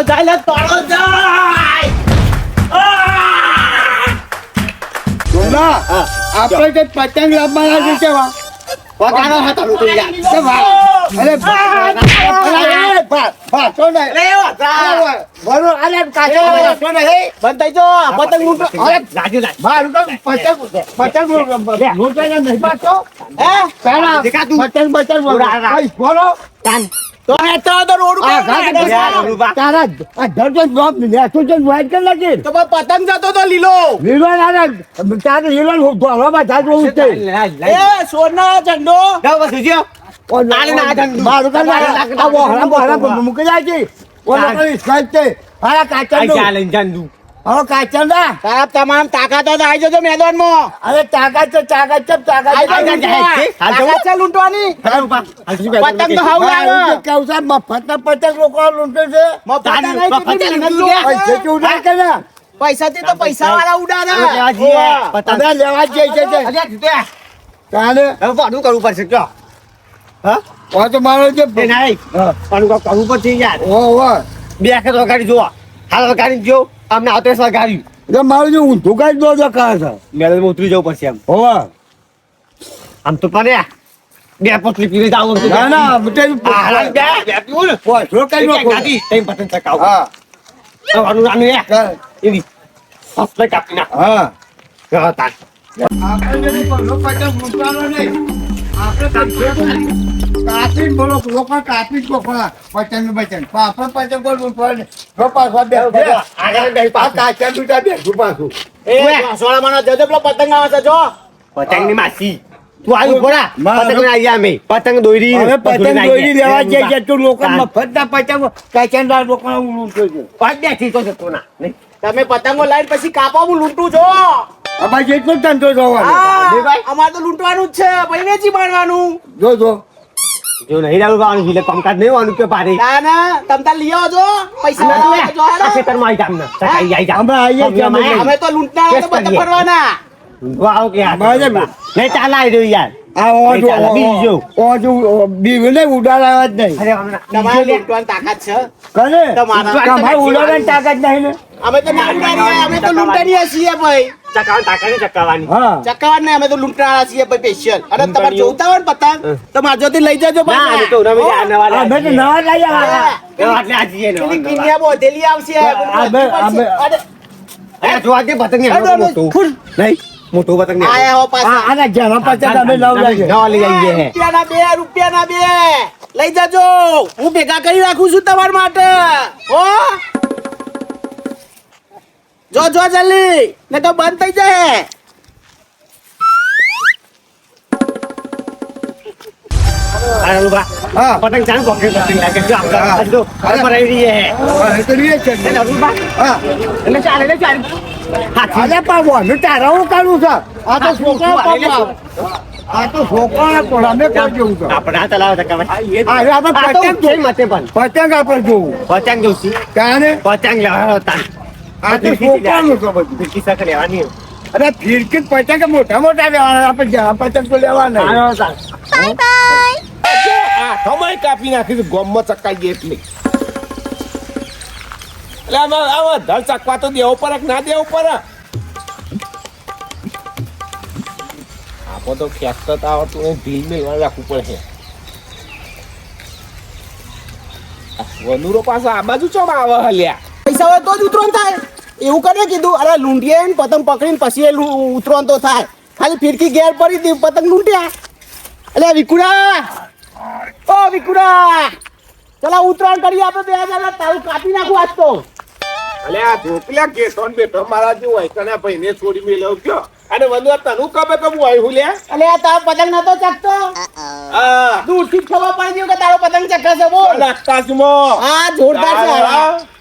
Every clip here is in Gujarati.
જાય આપણે જે પતંગ લાવવાના છે કેવા પગારો હતો તો યાર અરે ભાતો નહીં બરો અરે કાચો બંધાઈ જો પતંગ લૂંટો અરે રાજુ મારું તો પતંગ લૂંટવાના નહીં પાછો હે તારા દેખાતું. પતંગ બોલો તાન તો એ તો રોડ ઉપર તારા ધરતો જોબ લેતું છે વાઈટ કર લાગે તો પતંગ જતો તો લીલો લીલો ના તારે લીલો ધોળામાં જાત રહું છે એ સોના ઝંડો જાવ બસ જો નાલે ના ઝંડો મારું કામ હરામ મૂકી જાય છે ઓલો કોઈ સ્કલ છે હારા કાચંડો ચાલે ઝંડુ હવે કાચંડા સાહેબ તમામ તાકાત તો આવી જજો મેદાનમાં અરે તાકાત છે તાકાત છે લૂંટવાની પતંગ તો હાવ લાવે કેવું છે મફતના પતંગ લોકો લૂંટે છે પૈસા કેવું ના કરે પૈસાથી તો પૈસા વાળા ઉડાડે પતંગ લેવા જ જાય છે તાને પાડું કરવું પડશે કયો ઓ તો મારો જે પાડું કરવું પડશે યાર ઓ બે વખત વગાડી જો હાલ વગાડી જો અમને આવતે વગાડ્યું એટલે મારું જે ઊંધું કાઢી દો કા છે મેદાનમાં ઉતરી જવું પડશે એમ હોવા આમ તો પડે બે પોટલી પીવી જાવ ના ના બેટા બે પીવું ને જો કઈ નો ગાડી તઈ પતંગ ચકાવ હા આનું આનું એની સસ્તે કાપી નાખ હા તાન આપણે જે બોલો પતંગ લૂંટવાનો નહીં આપણે કાપી બોલો લોકો કાપી જ કોખા પતંગ પતંગ આપણે પતંગ બોલ લૂંટવાનો જો પાછા બે આગળ બે આ કાચા બીટા બે પાછું એ સોળા માનો જજો પેલો પતંગ આવે છે જો પતંગની માસી તું આવી બોલા પતંગ ના આયા મે પતંગ દોરી હવે પતંગ દોરી લેવા જાય છે તું લોકો મફતના પતંગ કાચા લોકો લૂંટો છે પાંચ બેઠી તો જતો ના નહીં તમે પતંગો લાઈન પછી કાપો હું લૂંટું છો અમારે જેટલો ધંધો જોવાનો અમારે તો લૂંટવાનું જ છે ભાઈ વેચી મારવાનું જો જો નહીં લાવવાનું એટલે કામકાજ નહીં વાનું કે પારે ના ના તમ તાર લઈ આવજો પૈસા જો આ ખેતરમાં આવી જામ ના સકાઈ આવી જામ અમે આવીએ અમે તો લૂંટના તો પતંગ ફરવાના વાવ કે મારે નહીં ચાલ આવી રહ્યો યાર આ બીજો બીવને ઉડાડવા જ નહીં તમારે લૂંટવાની તાકાત છે કરે તમારે ઉડાડવાની તાકાત નહીં ને અમે તો ના ઉડાડીએ અમે તો લૂંટાડીએ છીએ ભાઈ ચકાવાની તાકાત ચકાવાની હા ચકાવાની નહીં અમે તો લૂંટાડા છીએ ભાઈ સ્પેશિયલ અને તમારે જોતા હોય ને પતંગ તો મારા જોતી લઈ જજો ભાઈ ના તો અમે તો નવા લઈ આવ્યા એટલે આજીએ ને પેલી ગિનિયા બોધેલી આવશે અરે જોવા દે પતંગ ને મોટું નહીં મોટું પતંગ ને આયા હો પાછા આના જરા પતંગ અમે લવ લાગે નવા લઈ આવીએ રૂપિયાના બે લઈ જજો હું ભેગા કરી રાખું છું તમારા માટે હો જો જલ્દી ને તો બંધ થઈ જાય પતંગ ચાલુ પતંગ લાગે જો આપણે ભરાઈ રહી છે એટલે ચાલે અરે પાવો નું તારા હું કરું છે આ તો છોકરા આ તો છોકરા પણ અમે કોઈ જેવું છે આપણે તલાવ આપણે પતંગ જોઈ મતે પણ પતંગ આપણે જોવું પતંગ જોઉં કાને પતંગ લેવા આ તો છોકરાનું છે બધું ફિરકી સાથે લેવાની અરે ફિરકી પતંગ મોટા મોટા લેવાના આપણે જ્યાં પતંગ તો લેવાના બાય બાય સમય કાપી નાખી ગોમમાં ચકાઈ ગઈ એટલે આમાં ધર ચકવા તો દેવો પડે કે ના દેવો પડે આપો તો ખેંચતા તો આવડતું નહીં ઢીલ મેળવા રાખવું પડે વનુરો પાસે આ બાજુ ચમ આવે હલ્યા પૈસા હોય તો જ ઉતરણ થાય એવું કરે કીધું અરે લૂંટીએ ને પતંગ પકડીને પછી એ ઉતરણ તો થાય ખાલી ફિરકી ઘેર પડી હતી પતંગ લૂંટ્યા અલે વિકુડા ઓ વિકુડા ચલા ઉતરાણ કરી આપણે 2000 તારું કાપી નાખું આજ તો અલે આ ઢોકલા કેસોન બેઠો મારા જેવો હોય કને ભાઈને છોડી મેલ્યો ગયો અને વનુ તનું કબે કબુ હોય હુલ્યા અલે આ તારો પતંગ નતો ચકતો દૂર થી ખબર પડી ગયું કે તારો પતંગ ચક્કા છે બોલ નાખતા સુમો હા જોરદાર છે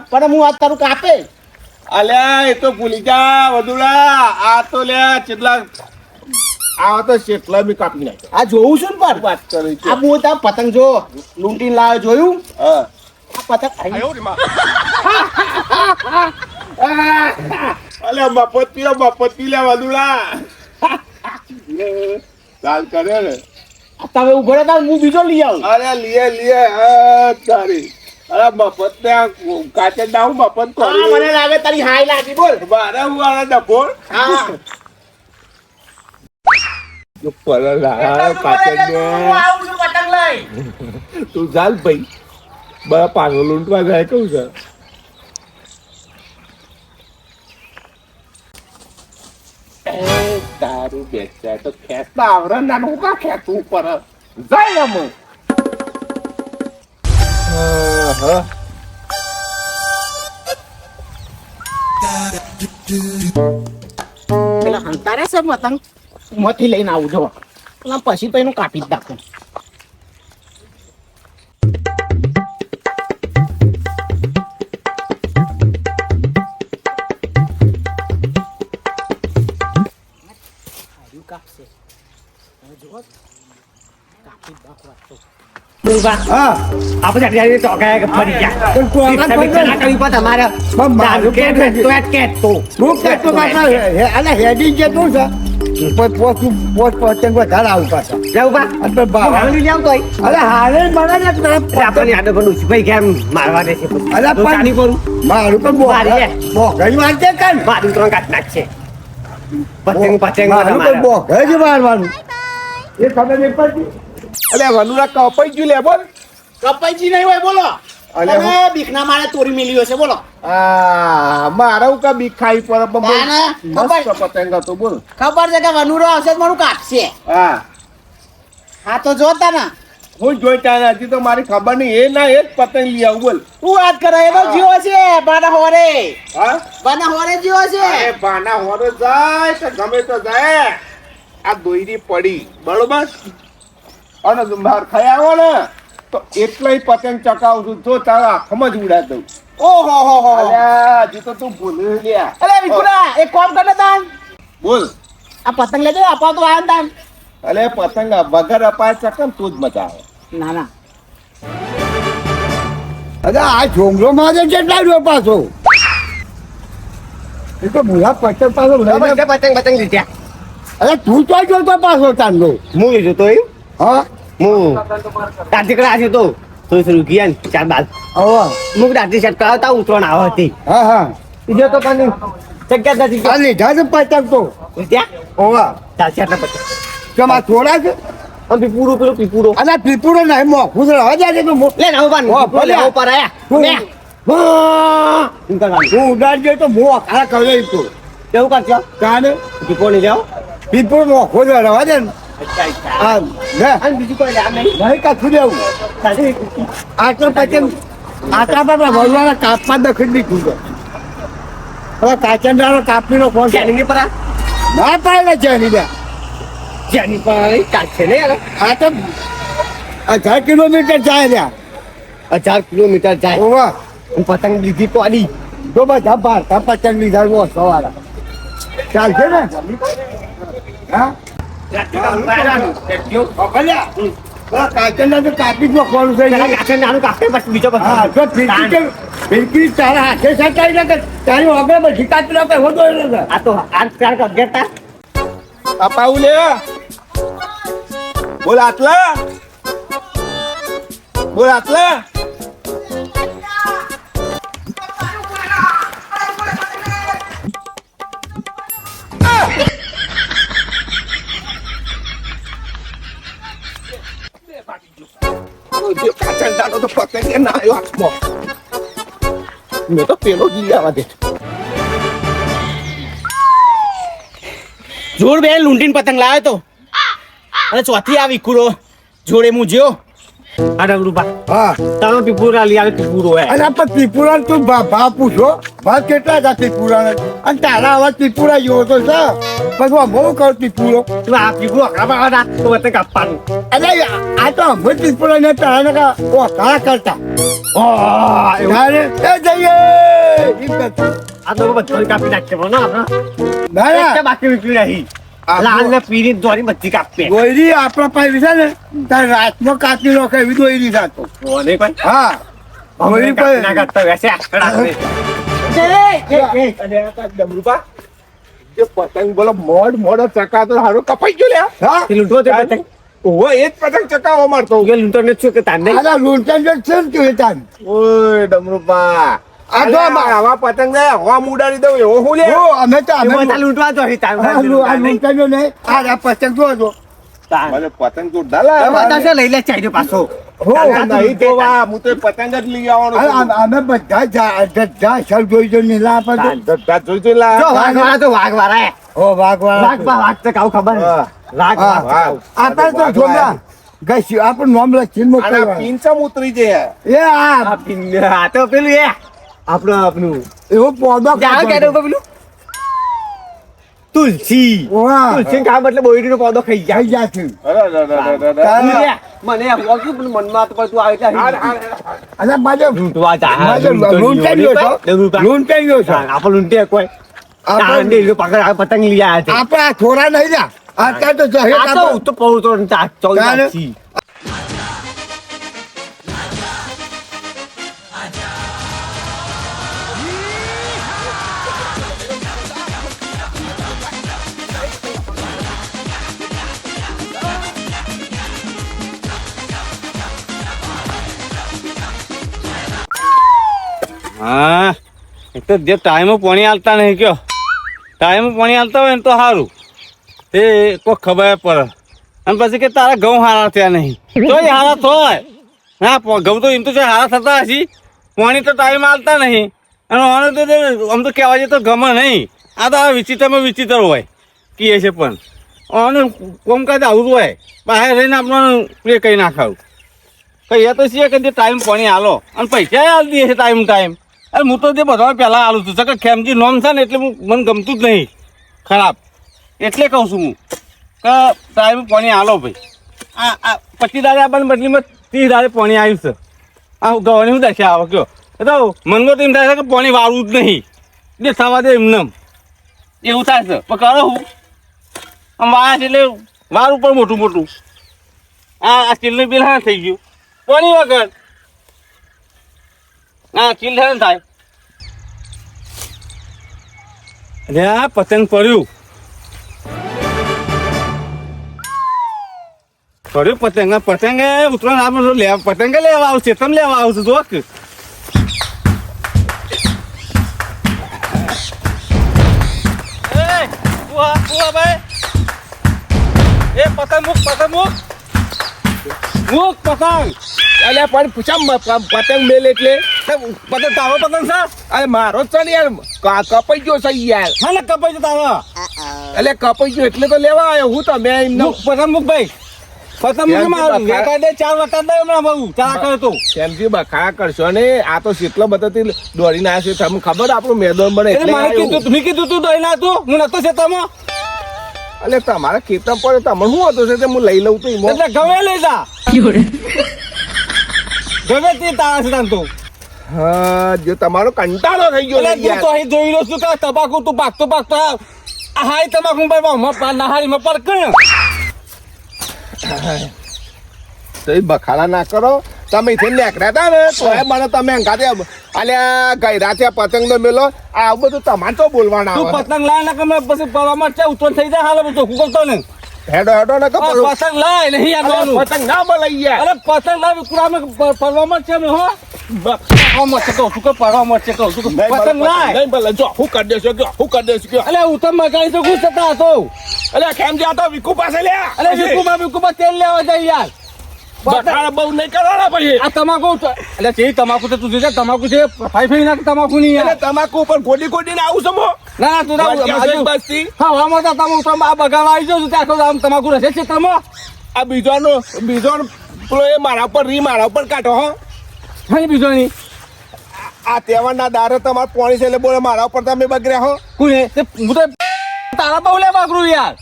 પણ હું આજ તારું કાપે અલે એ તો ભૂલી જા વદુડા આ તો લે કેટલા આ તો કેટલા બી કાપી નાખે આ જોઉં છું ને પર વાત કરી છે આ હું તાર પતંગ જો લૂંટીને લાવ્યો જોયું હા આ પતંગ અલે મફતી લે વદુડા ચાલ કરે ને તમે ઉભો રહે હું બીજો લઈ આવું અરે લીએ તારી અરે મફત ત્યાં કાચે દાવ મફત હા, કરી મને લાગે તારી હાઈ લાગી બોલ. મારે હું આને ડફોળ હા. હું આવું છું પતંગ લઈ. તું ચાલ ભાઈ બરા પાનો લૂંટવા જાય કેવું છે તારું બેચાય તો ખેંચતા આવરે નાનું કા ખેંચવું પડે જાય અમુક પેલા હંતારે છે પતંગ ઉમાંથી લઈને આવું જો પેલા પછી તો એનું કાપી જ નાખું. કાપશે હવે જુઓ કાપી જ નાખવા તો હા આપણે અત્યારે ચોકાયા કે ફરી ગયા પણ તું આગળ તમે ફરી ના કરી પણ તમારે પણ મારું કેટ પણ તો એટ કેટ તો હું કહેતો કાકા અલે હેડી જેટલું છે પણ પોત પતંગ વધારે આવું પાછા લેવું બા એટલે બા ભાવની લેવું તોય અરે હારે મને ને તરફ આપણે યાદ પણ ઉછભાઈ કેમ મારવા દે છે અરે તો ચાલી કરું મારું પણ મારી લે. ઘણી વાર છે કાન મારું ત્રણ કાટ નાખશે પતંગ પતંગ મારું પણ તમારે ઘરે મારવાનું એ ખબર નહીં પડતી અલે વનુરા કપાઈ ગયું લે બોલ કપાઈજી નહીં હોય બોલો અલે તમે બીકના મારે ચોરી મેલી હશે બોલો આ મારા કા બી ખાઈ પર ના, ના, મસ્ત પતંગ હતો બોલ ખબર છે કે વનુરો આવશે તો મારું કાપશે હા હા તો જોતા ને હું જોઈતા હજી તો મારી ખબર નહીં એ ના એ જ પતંગ લઈ આવું બોલ તું વાત કરે એનો જીવો છે બાના હોરે હા બાના હોરે જીવો છે અરે બાના હોરે જાય કે ગમે તો જાય આ દોયરી પડી બરોબર અને બહાર ખાઈ આવો ને તો એટલાય પતંગ ચકાવું છું જો તારા આંખમાં જ ઉડા દઉં ઓહો હો હો અલ્યા હજી તો તું ભૂલી લ્યા અરે વિકુરા એક કામ કર ને તાન બોલ આ પતંગ લેજો અપાવ તો આયા ને તાન અલે પતંગ વગર અપાય ચકમ તું જ મજા આવે ના ના અરે આ ઝોમરો માં કેટલા રહ્યો પાછો એ તો ભૂલા પતંગ પાછો લઈને પતંગ લીધ્યા અરે તું તો જોતો પાછો તાંડો હું લીધું તો હા હું દાંતી કડા છે તો શરૂ ગયા ને ચાર બાદ હવે મુક દાંતી સેટ કરાવતા ઉતરણ આવે હતી હા હા બીજો તો પણ જગ્યા નથી આ લીધા છે પતંગ તો ત્યાં ઓવા ચાલશે આટલા પતંગ કેમાં થોડા છે આમ પીપુડો પેલો પીપુડો અને પીપુડો નહીં મોખું છે હવે જાય તો લે ના ઉભા ઓ, ભલે. ભલે ઉપર આયા હું- લે હા એમ કરવાનું હું ઉડાડ જાય તો મોં આખા કરે તો કેવું કરજો કાને પીપો લઈ જાઓ પીપુડો મોખો છે રવા દે ને આ લે અને બીજું કોઈ લેવા નહીં નહીં કાઠું દેવું સાચી આટલો પતંગ આટલા પર ભરવાના કાપમાં દખી દીધું છે હવે કાચંડાનો કાપીનો ફોન જેની પર આ ના પાડે છે એની બે જેની પર ચાલશે ને યાર આ તો 1000 કિલોમીટર જાય રહ્યા 1000 કિલોમીટર જાય ઓવા અને પતંગ લીધી પાડી તો બધા ભારતા પતંગ લીધા બહુ સવારા ચાલશે ને હા કાચંડા તો કાપી જ નાખવાનું છે પેલા કાચન નાનું કાપે પછી બીજો હા તો ફિરકી તારા હાથે સટાઈ નાખે તારી વગર બધી કાપી નાખે વધુ નથી આ તો આજ ચાર અગિયાર તા અપાવું લે બોલ આટલા બોલ આટલા કાચંડાનો તો પતંગ ના આવ્યો હાથમાં મેં તો પેલો જ લઈ આવવા દે જોડ બે લૂંટીને પતંગ લાવ્યો તો અને ચોથી આવી કુરો જોડે હું જ્યો આ ડગરુબા હા તમે પીપુરા લઈ આવે પીપુરો હે અને આપણે ત્રિપુરા તું ભાવ પૂછો ભાવ કેટલા હતા ત્રિપુરા અને તારા આવા ત્રિપુરા જેવો તો છે પછી બહુ કહું ત્રિપુરો તું આ પીપુરો અકડા પાડવા તો વતે કાપવાનું અરે આ તો અમે ત્રિપુરા ને તારા કાળા કરતા તારે એ જઈએ એમ કરતા. આ તો બધું કાપી નાખશે બોલો આપણે ના એક ના બાકી નીકળી રહી લાલ ને પીળી દોરી બધી કાપે દોયરી આપણા પાસે છે ને તારે રાતમાં કાપી નાખે એવી દોયરી થતો કોને કોઈ હા દોયરી કાપી ના પર કરતા વેસે આકડા ડમરૂપા જે પતંગ બોલો મોડ ચકા તો હારું કપાઈ ગયો લે હા લૂંટવો તે પતંગ ઓહો એ જ પતંગ ચકાવવા મારતો કે લૂંટો ને શું કે તાને આના લૂંટન જો છે ને તું એ તાન. ઓય ડમરુપા આ જો આવા પતંગ ને હવા ઉડાડી દઉં એવો હું લે ઓ, અમે તો અમે એમાં લૂંટવા તો હી તાન આ લૂંટન જો નહીં. આ પતંગ જો મને પતંગ તો ડાલા બધા લઈ લે ચાઈ પાછો નહીં તો વા હું તો પતંગ જ લઈ આવવાનો છું. અમે બધા સર જોઈ જો નીલા પર ધધા જોઈ જોઈ લા. જો વાઘ વાળા તો વાઘ વાળા ઓ વાઘ વાઘ તો કાવ ખબર હા. વાઘ વાઘ. આપણે તો જોડા ગઈ આપણું નામ લખીને આના મોકલવાનું. પીંછમ ઉતરી જાય એ આ આ તો પેલું એ આપણું એવો પોદો જાણ કે પેલું તુલસી ઓવા તુલસી ખા એટલે બોયડીનો પૌધો ખાઈ જાય થઈ જા છે. મને મનમાં તો તું આવે અને મારે લૂંટવા લૂંટાઈ ગયો છો. લૂંટાઈ ગયો છો. આપણે લૂંટે કોઈ આપણે પકડ પતંગ લઈ આવ્યા છે આપણે આ થોડા નહીં જા અત્યારે તો જહેર આ તો તો પૌતો તારે? હા એક તો જે ટાઈમે પાણી આલતા નહીં કયો ટાઈમે પાણી આલતા હોય ને તો સારું તે કોઈ ખબર પડે અને પછી કે તારા ઘઉં હારા થયા નહીં તોય હારા થાય હા ઘઉં તો એમ તો હારા થતા હશે પાણી તો ટાઈમે આલતા નહીં અને આને તો આમ તો કહેવા જઈએ તો ગમે નહીં આ તો આ વિચિત્રમાં વિચિત્ર હોય કીએ છે પણ આને કોમકાજ આવું હોય બહાર રહીને આપણને એ કંઈ ના ખાવું કહીએ તો છીએ કે ટાઈમ પાણી આલો અને પૈસા આલી દઈએ છે ટાઈમ અરે હું તો જે બધા પહેલાં આલું છું કે ખેમજી નોમ છે ને એટલે મને ગમતું જ નહીં ખરાબ એટલે કહું છું હું કે ટાઈમ પાણી આલો ભાઈ આ 25 દાડે આપણને બદલીમાં 30 દાડે પાણી આવ્યું છે આ ગવાની શું દશા આવે કયો તો મનમાં તો એમ થાય છે કે પાણી વાળવું જ નહીં જે થવા દે એમને એવું થાય છે પણ કરો હું આમ વાયા છે એટલે વાર ઉપર મોટું મોટું આ સ્ટીલનું બિલ હા થઈ ગયું પાણી વગર હા ચીલ થાય અરે આ પતંગ પડ્યું પતંગ પતંગ ઉતરવા આપણે લેવા પતંગ લેવા આવશે તમે લેવા આવશે જો કે ભાઈ એ પતંગ મૂક પતંગ અલ્યા પણ પૂછા પતંગ મેલ એટલે પતંગ તારો પતંગ છે અરે મારો જ છે ને યાર કપાઈ ગયો છે યાર હા ને કપાઈ છે તારો એટલે કપાઈ ગયો એટલે તો લેવા આવ્યો હું તમે એમને મૂક પતંગ મૂક ભાઈ પતંગ મૂક મારું વેકાડે 4 વખત દે હમણાં બહુ ચા કરે તો કેમથી બખાડા કરશો ને આ તો કેટલો બધાથી દોડીને આવ્યો છે તમને ખબર આપણું મેદાન બને એટલે એટલે મારે આવ્યો. કીધું મેં કીધું તું દઈ ના તું હું નતો શેતામાં એટલે તમારા ખેતર પર તમે શું હતું છે તે હું લઈ લઉં તો એમાં. એટલે ગમે લઈ જા ગમે તે તારા છે તાન તું હા જો તમારો કંટાળો થઈ ગયો એટલે ને તું યાર. તો અહીં જોઈ લો છું કે તમાકુ તું પાકતો આ હાય તમાકુ પર નહારીમાં પર કર તો એ બખાડા ના કરો તમે અહીંથી નીકળ્યા હતા ને તો એ મને તમે અંગાતે અલ્યા ગયરા છે પતંગ નો મેલો આ બધું તમારે તો બોલવાના તું આવે પતંગ લાય ને કે પછી પરવામાં છે ઉતર થઈ જાય હાલ બધું હું કરતો ને હેડો હેડો ને આ પતંગ લાય નહીં આવવાનું પતંગ ના બોલાઈ ગયા અરે પતંગ લાવ વિકરામે પરવામાં છે ને હો પરવામાં છે કહું તું કે પરવામાં છે કહું તું પતંગ લાય નહીં બોલે જો હું કરી દેશો કયો હું કરી દેશો કયો અલે ઉતમ મગાઈ તો ગુસ્સા થતા હતો અલ્યા કેમ જાતો વિકુ પાસે લે અલે વિકુમાં તેલ લેવા જાય યાર બખાડા બહુ નહીં કરવાના પછી આ તમાકુ એટલે તે તમાકુ તો તું જોજે તમાકુ છે ફાઈ નાખ તમાકુ નહીં એટલે યાર તમાકુ ઉપર ગોડી ને આવું સમો ના તું બસથી હા હવામાં તો તમે આ બગાડ આવી જાવ ત્યાં કહું આમ તમાકુ રહેશે છે તમે આ બીજો પેલો એ મારા ઉપર મારા ઉપર કાઢો હો હા બીજો નહીં આ તહેવારના દારે તમારે પોણી છે એટલે બોલે મારા ઉપર તમે બગડ્યા હો કોને તે હું તો તારા બહુ લે બાકરું યાર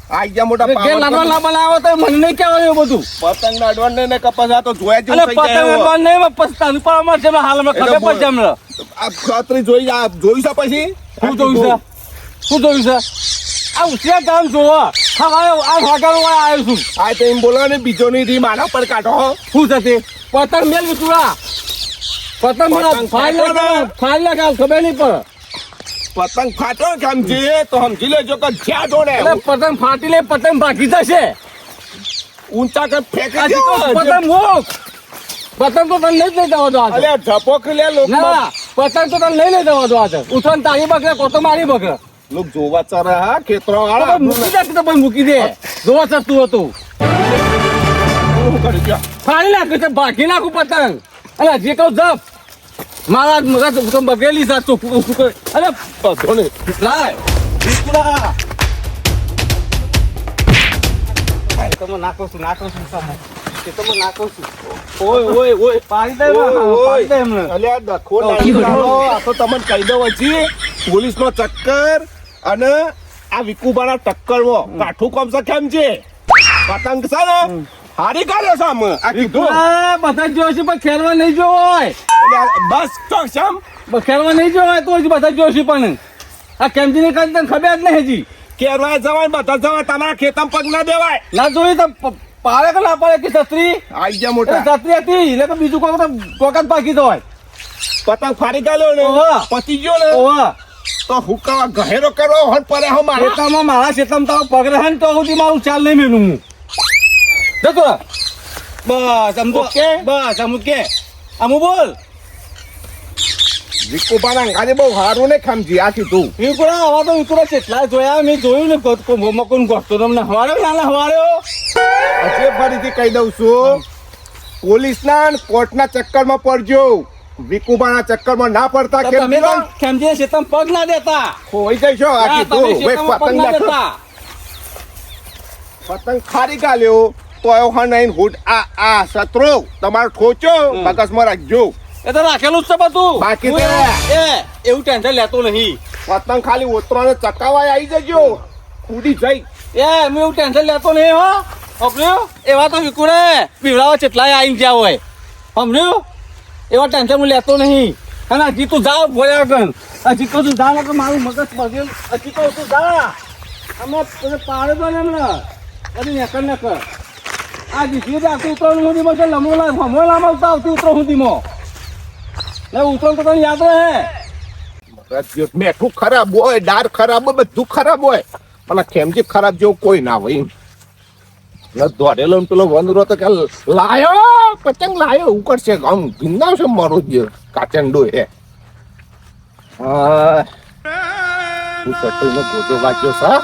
આ ગયા મોટા કે લાડવા ના બનાવો તો મને નહીં કહેવાનું એવું બધું પતંગ ના અડવાને ને કપાસ આ તો જોયા અલે જેવું થઈ પતંગ જાય અડવાન નહીં પછી તારું પર છે હાલમાં ખબર પડશે હમણાં આ ખાતરી જોઈ છે પછી શું જોયું છે શું જોયું છે આ ઉછિયા ગામ જોવો હા આ ભાગાનો આવ્યો છું આ તો એમ બોલો ને બીજો ની રી મારા પર કાઢો હો શું છે તે પતંગ મેલ વિચુડા પતંગ પતંગ ફાઇલ લગાવ ખબર નહીં પડે પતંગ ફાટો સમજી તો સમજી લેજો કે જ્યાં જોડે એટલે પતંગ ફાટી લે પતંગ ભાગી જશે ઊંચા કર ફેંકી આ દો. જીકો પતંગ મૂક. પતંગ તો તને લઈ જ નહીં જવા દો આજે. અલ્યા ઝપોક લે લોક ના પતંગ તો તને લઈ નહીં જવા દો આજે. ઉઠવાનું તારી બગડે કોતો મારી બગડે. લોક જોવા ચરે હા ખેતરો અરે વાળા મૂકી દે તો પણ મૂકી દે. જોવા ચડતું હતું શું કરી ગયા ફાડી નાખ્યું છે ભાગી નાખું પતંગ. અરે જે કહું જપ મારા મગજ તો બગેલી છે ચોખ્ખું કરે. અરે બધો ને લાય વિકુડા. તમે નાખો છું સામે. એ તો મને નાખો છું. ઓય પાડી દે પાડી દે એમને. અલ્યા ડખો ડાળી કાઢો. આ તો તમને કહી દઉં હજી પોલીસનો ચક્કર અને આ વિકુબાના ટક્કરમાં કાઠું કોમ છે કેમ છે પતંગ છે ને હારી કાઢ્યો છે આમ. આ કીધું આ બધા જોયો છે પણ ખેલવા નહીં જોયો હોય. અલ્યા બસ ચોક છે આમ. ખેલવા નહીં જોયો હોય તો હજી બધા જોયો છે પણ આ કેમજી ને કઈ તને ખબર જ નહીં હજી. કેરવાય જવાય બધા જવાય તમારા ખેતમ પગ ના દેવાય. ના જોઈ તો પાડે કે ના પાડે કે છત્રી આઈ ગયા મોટા છત્રી હતી એટલે કે બીજું કોઈ તો પોકાત પાકી તો હોય. પતંગ ફાડી કાઢ્યો ને ઓહો. પતી ગયો ને ઓવા તો હુકાવા ગહેરો કરવો હણ પડે હો મારા. ખેતરમાં મારા ખેતરમાં તારો પગ રહે ને તો સુધી મારું ચાલ નહીં મેલું હું. જતો રહે. બસ આમ તો ઓકે. બસ આમ કે આમ બોલ. વિકુબાના ગાડી બહુ સારું ને ખામજી આ કીધું. વિકુડા આવા તો વિકુડા કેટલા જોયા મેં જોયું ને મકોન ગોઠતો તમને હવારે નાના હવાર્યો. હજી ફરીથી કહી દઉં છું પોલીસના ને કોર્ટના ચક્કરમાં પડજો વિકુબાના ચક્કરમાં ના પડતા કેમ તમે કીધું? ખેમજી ખેતમ પગ ના દેતા. ખોઈ જઈશો આ હા, તમે કીધું વેક ખેતરમાં પગ પતંગ ના નાખો. દેતા. પતંગ ખારી ગાલ્યો તો એવો હા નહીં હુડ આ સત્રો તમારો ઠોચો મગજમાં રાખજો. એ તો રાખેલું જ છે બધું. બાકી તો એ એવું ટેન્શન લેતો નહીં. પતંગ ખાલી ઓતરાને ચકાવાય આવી જજો ઉડી જઈ. એ હું એવું ટેન્શન લેતો નહીં હો. સમજ્યું? એવા તો વિકુડે પીવડાવા કેટલાય આવીને ગયા હોય. સમજ્યું? એવા ટેન્શન હું લેતો નહીં. અને હજી તું જા ભોળ્યા કન. હજી કહું તું જા ને મારું મગજ બગેલ. હજી કહું તું જા. આમાં તને પાડે તો ને એમને. હજી નકર. આ દીકરી આવતી ઉતરો સુધીમાં છે લમોલા હમણાં આવતા આવતી ઉતરો સુધીમાં. ને ઉતરો તો તને યાદ રહે. મેઠું ખરાબ હોય દાળ ખરાબ હોય બધું ખરાબ હોય પણ આ ખેમજી ખરાબ જેવું કોઈ ના હોય. દોડેલો ને પેલો વંદરો તો કે લાયો પતંગ લાયો એવું કરશે આમ ભીંગાવ છે મારો જ કાચંડો હે. હું ચટણી નો ગોટો વાંચ્યો સા